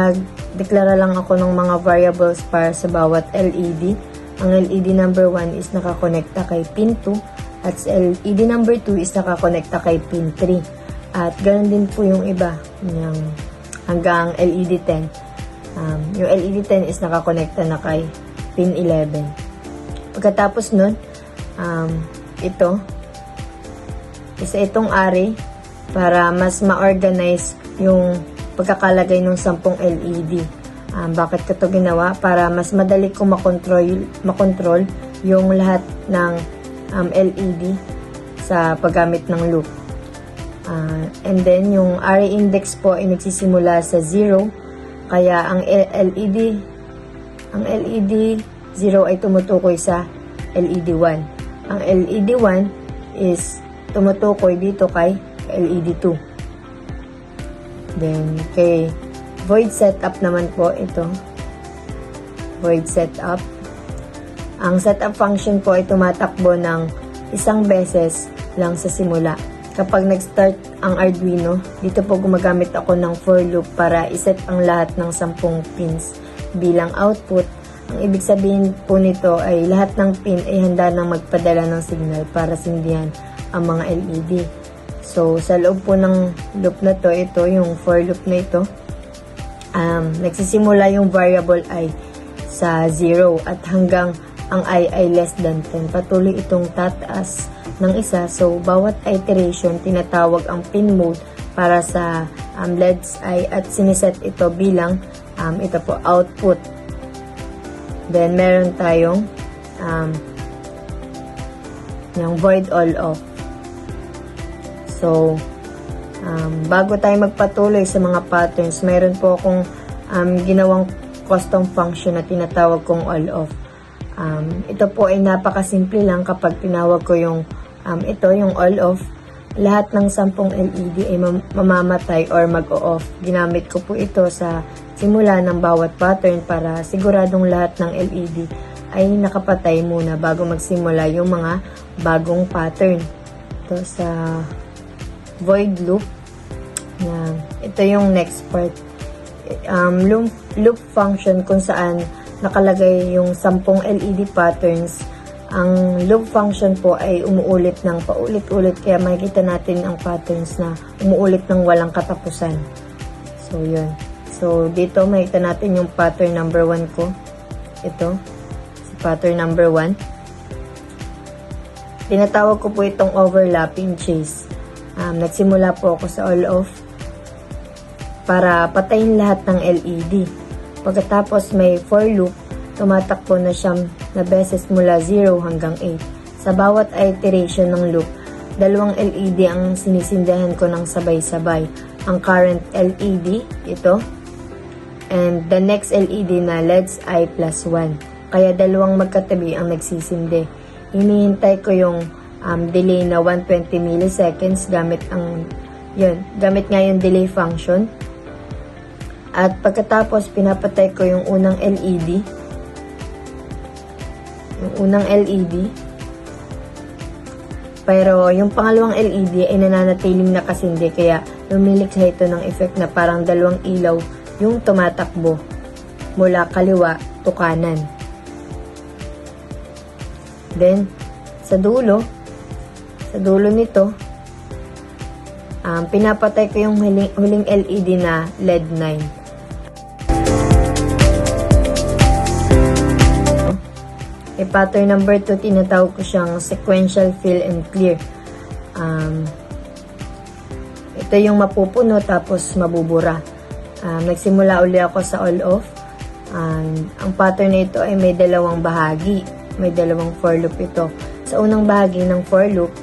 nagdeklara lang ako ng mga variables para sa bawat LED. Ang LED number 1 is nakakonekta kay pin 2 at LED number 2 is nakakonekta kay pin 3. At ganoon din po yung iba, yung hanggang LED 10. Yung LED 10 is nakakonekta na kay pin 11. Pagkatapos nun, itong array para mas ma-organize yung pagkakalagay ng 10 LED. Bakit ko ito ginawa? Para mas madali ko makontrol yung lahat ng LED sa paggamit ng loop. And then, yung array index po ay nagsisimula sa 0. Kaya ang LED 0 ay tumutukoy sa LED 1. Ang LED 1 is tumutukoy dito kay LED 2. Then, kay void setup naman po ito. Void setup. Ang setup function po ay tumatakbo ng isang beses lang sa simula. Kapag nag-start ang Arduino, dito po gumagamit ako ng for loop para iset ang lahat ng 10 pins bilang output. Ang ibig sabihin po nito ay lahat ng pin ay handa nang magpadala ng signal para sindihan ang mga LED. So, sa loob po ng loop na to, ito yung for loop na ito, nagsisimula yung variable i sa 0 at hanggang ang i ay less than 10. Patuloy itong tataas ng isa. So, bawat iteration, tinatawag ang pin mode para sa LEDs i at siniset ito bilang ito po, output. Then, meron tayong yung void all off. So, bago tayo magpatuloy sa mga patterns, mayroon po akong ginawang custom function na tinatawag kong all off. Ito po ay napakasimple lang kapag tinawag ko yung yung all off. Lahat ng 10 LED ay mamamatay or mag-o-off. Ginamit ko po ito sa simula ng bawat pattern para siguradong lahat ng LED ay nakapatay muna bago magsimula yung mga bagong pattern. Ito sa void loop. Yan. Ito yung next part. Loop function kung saan nakalagay yung 10 LED patterns. Ang loop function po ay umuulit ng paulit-ulit kaya makikita natin ang patterns na umuulit ng walang katapusan. So, yun. So, dito makikita natin yung pattern number 1 ko. Ito. Si pattern number 1. Tinatawag ko po itong overlapping chase. Nagsimula po ako sa all off para patayin lahat ng LED. Pagkatapos may for loop, tumatakbo na siyam na beses mula 0 hanggang 8. Sa bawat iteration ng loop, 2 LED ang sinisindihan ko ng sabay-sabay. Ang current LED, ito, and the next LED na LEDs I plus 1. Kaya 2 magkatabi ang nagsisindi. Hinihintay ko yung delay na 120 milliseconds gamit nga yung delay function. At pagkatapos pinapatay ko yung unang LED. Pero yung pangalawang LED ay nananatiling nakasindi kaya lumilikha ito ng effect na parang 2 ilaw yung tumatakbo mula kaliwa to kanan. Then, sa dulo nito, pinapatay ko yung huling LED na LED 9. Pattern number 2, tinatawag ko siyang sequential fill and clear. Ito yung mapupuno tapos mabubura. Nagsimula uli ako sa all off. Ang pattern na ito ay may 2 bahagi. May 2 for loop ito. Sa unang bahagi ng for loop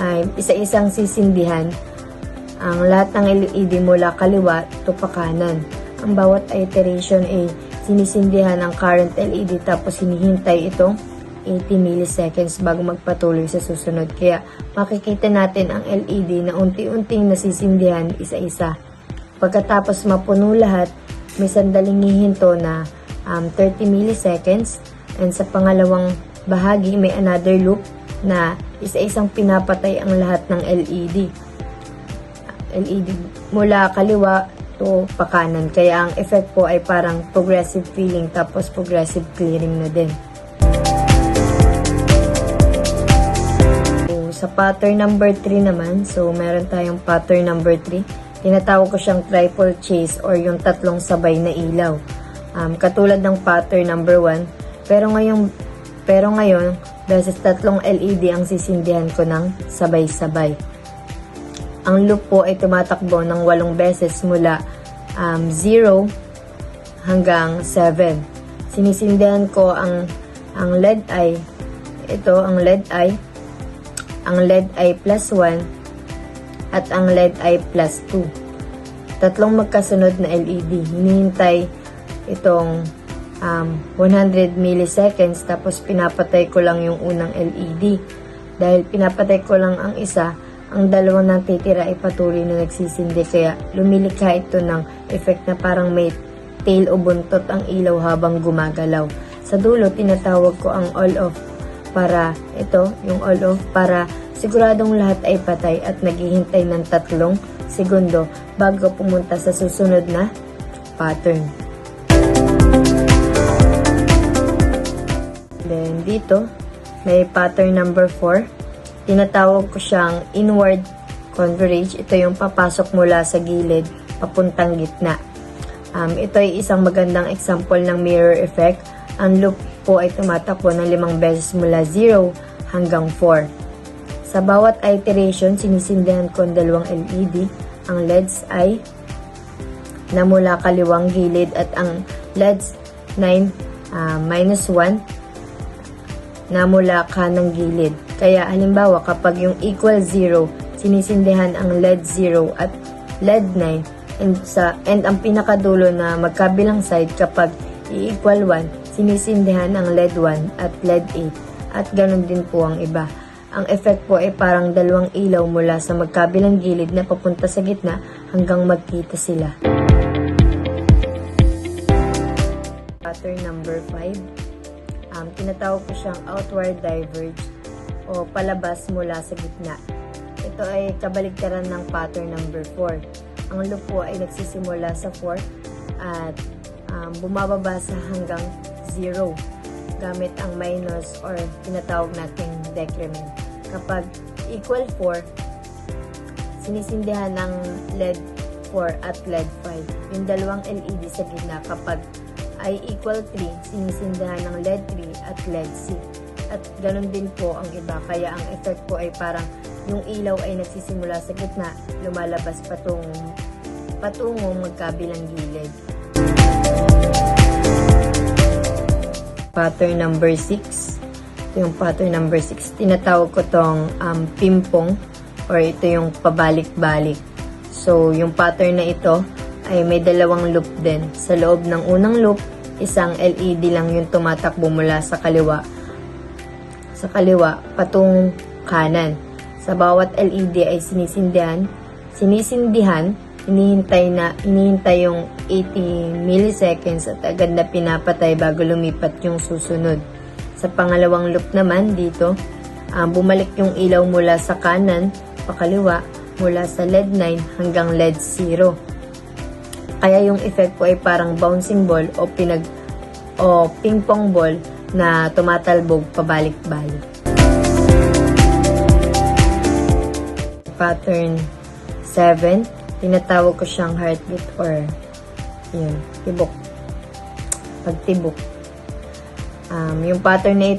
ay isa-isang sisindihan ang lahat ng LED mula kaliwa to pakanan. Ang bawat iteration ay sinisindihan ang current LED tapos hinihintay itong 80 milliseconds bago magpatuloy sa susunod. Kaya makikita natin ang LED na unti-unting nasisindihan isa-isa. Pagkatapos mapuno lahat, may sandaling hihinto na 30 milliseconds, and sa pangalawang bahagi may another loop na isa-isang pinapatay ang lahat ng LED mula kaliwa to to pakanan. Kaya ang effect po ay parang progressive filling tapos progressive clearing na din. So, sa pattern number 3 naman, so meron tayong pattern number 3. Tinatawag ko siyang triple chase or yung tatlong sabay na ilaw. Katulad ng pattern number 1, pero ngayon, beses tatlong LED ang sisindihan ko ng sabay-sabay. Ang loop po ay tumatakbo ng 8 beses mula 0 hanggang 7. Sinisindihan ko ang LED eye. Ito ang LED eye, ang LED eye plus 1 at ang LED eye plus 2. Tatlong magkasunod na LED. Hinihintay itong 100 milliseconds tapos pinapatay ko lang yung unang LED. Dahil pinapatay ko lang ang isa, ang dalawang natitira ay patuloy na nagsisindi, kaya lumilikha ito ng effect na parang may tail o buntot ang ilaw habang gumagalaw. Sa dulo, tinatawag ko ang all-off para ito, yung all-off, para siguradong lahat ay patay at naghihintay ng 3 segundo bago pumunta sa susunod na pattern. Then dito, may pattern number 4. Tinatawag ko siyang inward converge. Ito yung papasok mula sa gilid papuntang gitna. Ito ay isang magandang example ng mirror effect. Ang loop po ay tumatakbo ng 5 beses mula 0 hanggang 4. Sa bawat iteration, sinisindihan ko ang 2 LED. Ang LEDs ay na mula kaliwang gilid at ang LEDs 9 minus 1 na mula kanang gilid. Kaya halimbawa kapag yung equal 0, sinisindihan ang LED 0 at LED 9 and ang pinakadulo na magkabilang side kapag i-equal 1, sinisindihan ang LED 1 at LED 8 at ganun din po ang iba. Ang effect po ay parang 2 ilaw mula sa magkabilang gilid na papunta sa gitna hanggang magkita sila. Pattern number 5. Tinatawag ko siyang outward diverge o palabas mula sa gitna. Ito ay kabaligtaran ng pattern number 4. Ang loop po ay nagsisimula sa 4 at bumababa sa hanggang 0 gamit ang minus or tinatawag nating decrement. Kapag equal 4, sinisindihan ng LED 4 at LED 5. Yung 2 LED sa gitna. Kapag ay equal 3, sinisindihan ng LED 3 at LED 6. At ganun din po ang iba. Kaya ang effect po ay parang yung ilaw ay nagsisimula sa gitna, lumalabas patungong magkabilang gilid. Pattern number 6. Ito yung pattern number 6. Tinatawag ko tong pimpong or ito yung pabalik-balik. So, yung pattern na ito ay may 2 loop din. Sa loob ng unang loop, isang LED lang yung tumatakbo mula sa kaliwa patungong kanan. Sa bawat LED ay sinisindihan, hinihintay yung 80 milliseconds at agad na pinapatay bago lumipat yung susunod. Sa pangalawang loop naman dito, bumalik yung ilaw mula sa kanan pakaliwa mula sa LED 9 hanggang LED 0. Kaya yung effect po ay parang bouncing ball o ping pong ball na tumatalbog pabalik-balik. Pattern 7, tinatawag ko siyang heartbeat or tibok. Pagtibok. Yung pattern na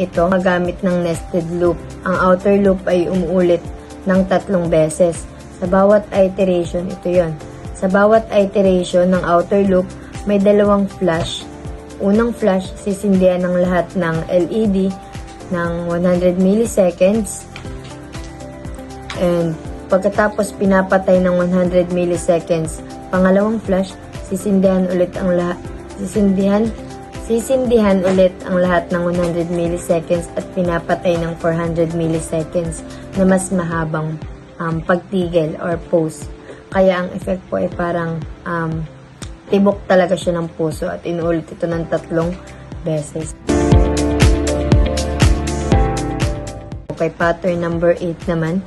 ito, magamit ng nested loop. Ang outer loop ay umuulit ng 3 beses. Sa bawat iteration, ito yon. Sa bawat iteration ng outer loop, may 2 flash. Unang flash, sisindihan ng lahat ng LED ng 100 milliseconds. And pagkatapos pinapatay ng 100 milliseconds, pangalawang flash, sisindihan ulit ang lahat ng 100 milliseconds at pinapatay ng 400 milliseconds na mas mahabang pagtigil or pause. Kaya ang effect po ay parang tibok talaga siya ng puso at inuulit ito ng 3 beses. Okay, pattern number 8 naman.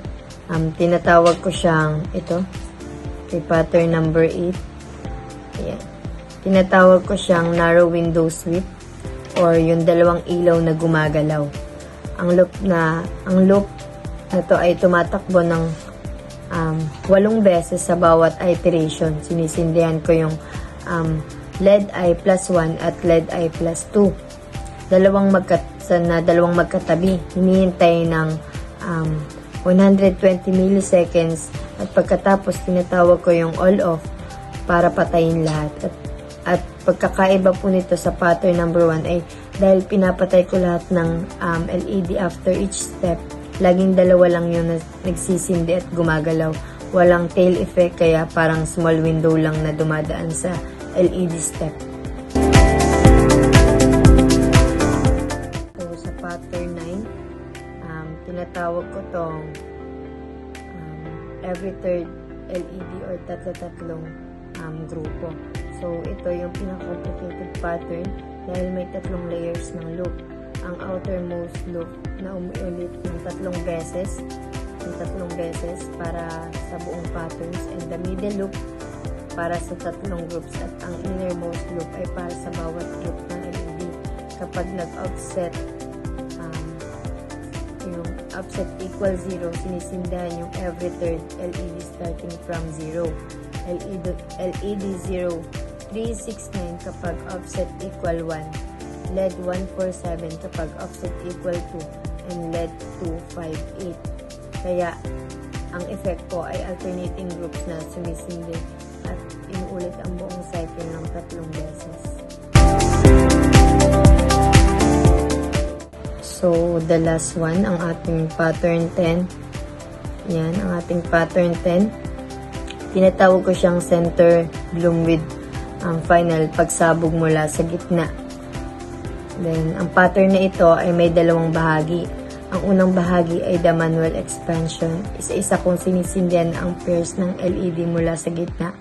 Tinatawag ko siyang ito, Okay, pattern number 8. Ayan. Tinatawag ko siyang narrow window sweep or yung dalawang ilaw na gumagalaw. Ang loop na to ay tumatakbo ng 8 beses sa bawat iteration. Sinisindihan ko yung LED eye plus 1 at LED eye plus 2. Dalawang magkatabi. Hinihintay ng 120 milliseconds at pagkatapos tinatawag ko yung all off para patayin lahat. At pagkakaiba po nito sa pattern number 1 ay dahil pinapatay ko lahat ng LED after each step, laging dalawa lang yung nagsisindi at gumagalaw. Walang tail effect kaya parang small window lang na dumadaan sa LED step. So sa pattern 9, tinatawag ko tong every third LED or tatlo-tatlong grupo. So, ito yung pinaka-complicated pattern dahil may 3 layers ng loop. Ang outermost loop na umuulit ng 3 beses, para sa buong patterns, and the middle loop para sa 3 groups, at ang innermost loop ay para sa bawat group ng LED. Kapag nag-offset, yung offset equal 0, sinisindahan yung every third LED starting from 0. LED 0, 369 kapag offset equal 1, LED 147 kapag offset equal 2, and LED 258. Kaya, ang effect po ay alternating groups na sumisindi at inuulit ang buong cycle ng 3 beses. So, the last one, ang ating pattern 10. Yan, ang ating pattern 10. Tinatawag ko siyang center bloom with final pagsabog mula sa gitna. Then, ang pattern na ito ay may 2 bahagi. Ang unang bahagi ay the manual expansion. Isa-isa kong sinisindihan ang pairs ng LED mula sa gitna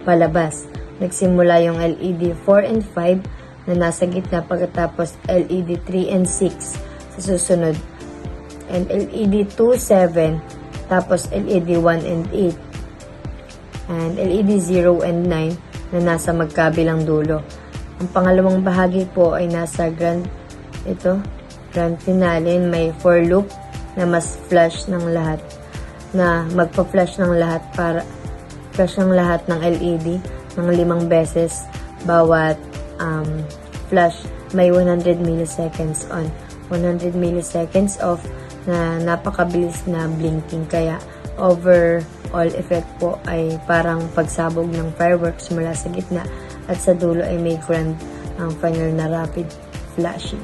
palabas. Nagsimula yung LED 4 and 5 na nasa gitna, pagkatapos LED 3 and 6 sa susunod. And LED 2, 7, tapos LED 1 and 8. And LED 0 and 9 na nasa magkabilang dulo. Ang pangalawang bahagi po ay nasa grand finale, may for loop na mas flash ng lahat, na magpa-flash ng lahat para flash ng lahat ng LED ng 5 beses bawat flash. May 100 milliseconds on, 100 milliseconds off, na napakabilis na blinking. Kaya overall effect po ay parang pagsabog ng fireworks mula sa gitna, at sa dulo ay may grand final na rapid flashing.